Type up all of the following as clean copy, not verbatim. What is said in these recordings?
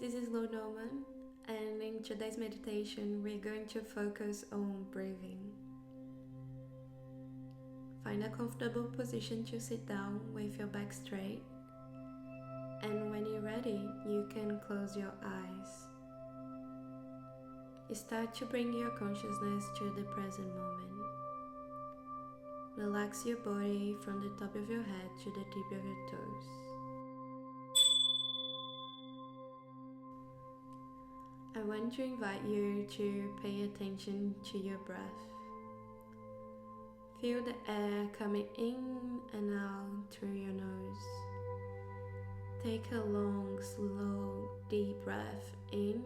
this is Lo Norman, and in today's meditation, we're going to focus on breathing. Find a comfortable position to sit down with your back straight, and when you're ready, you can close your eyes. Start to bring your consciousness to the present moment. Relax your body from the top of your head to the tip of your toes. I want to invite you to pay attention to your breath. Feel the air coming in and out through your nose. Take a long, slow, deep breath in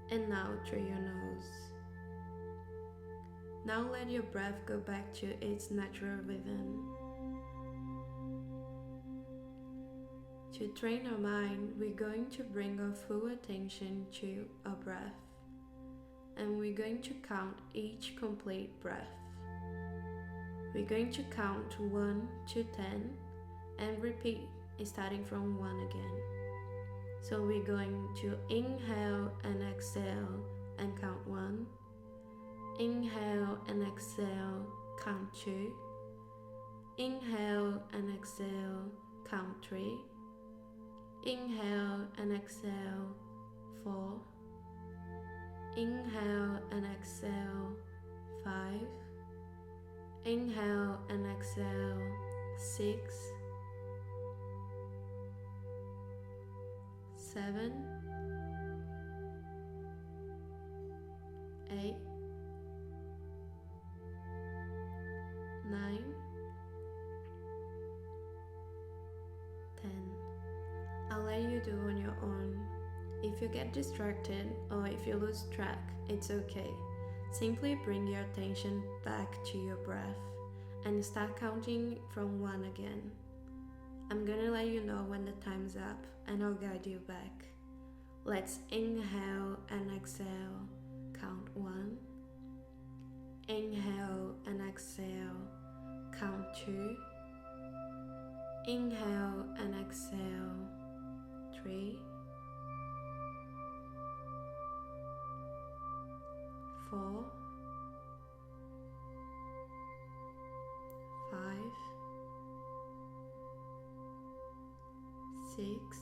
and out through your nose. Now let your breath go back to its natural rhythm. To train our mind, we're going to bring our full attention to our breath, and we're going to count each complete breath. We're going to count 1 to 10 and repeat starting from 1 again. So we're going to inhale and exhale and count 1. Inhale and exhale, count 2. Inhale and exhale, count 3. Inhale and exhale, 4. Inhale and exhale, 5. Inhale and exhale, 6. 7. 8. 9, 10. I'll let you do on your own. If you get distracted or if you lose track, it's okay. Simply bring your attention back to your breath and start counting from 1 again. I'm gonna let you know when the time's up and I'll guide you back. Let's inhale and exhale, count 1. Inhale and exhale, count 2. Inhale and exhale, 3. 4. 5. 6.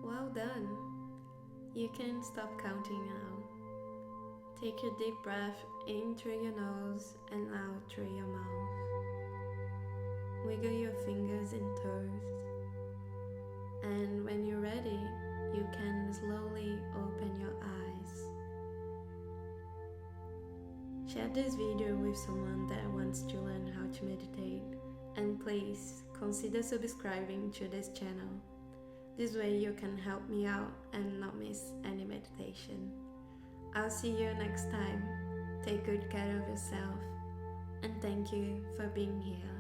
'Well done'. You can stop counting now. Take a deep breath in through your nose and out through your mouth. Wiggle your fingers and toes. And when you're ready, you can slowly open your eyes. Share this video with someone that wants to learn how to meditate, and please consider subscribing to this channel. This way you can help me out and not miss any meditation. I'll see you next time. Take good care of yourself, and thank you for being here.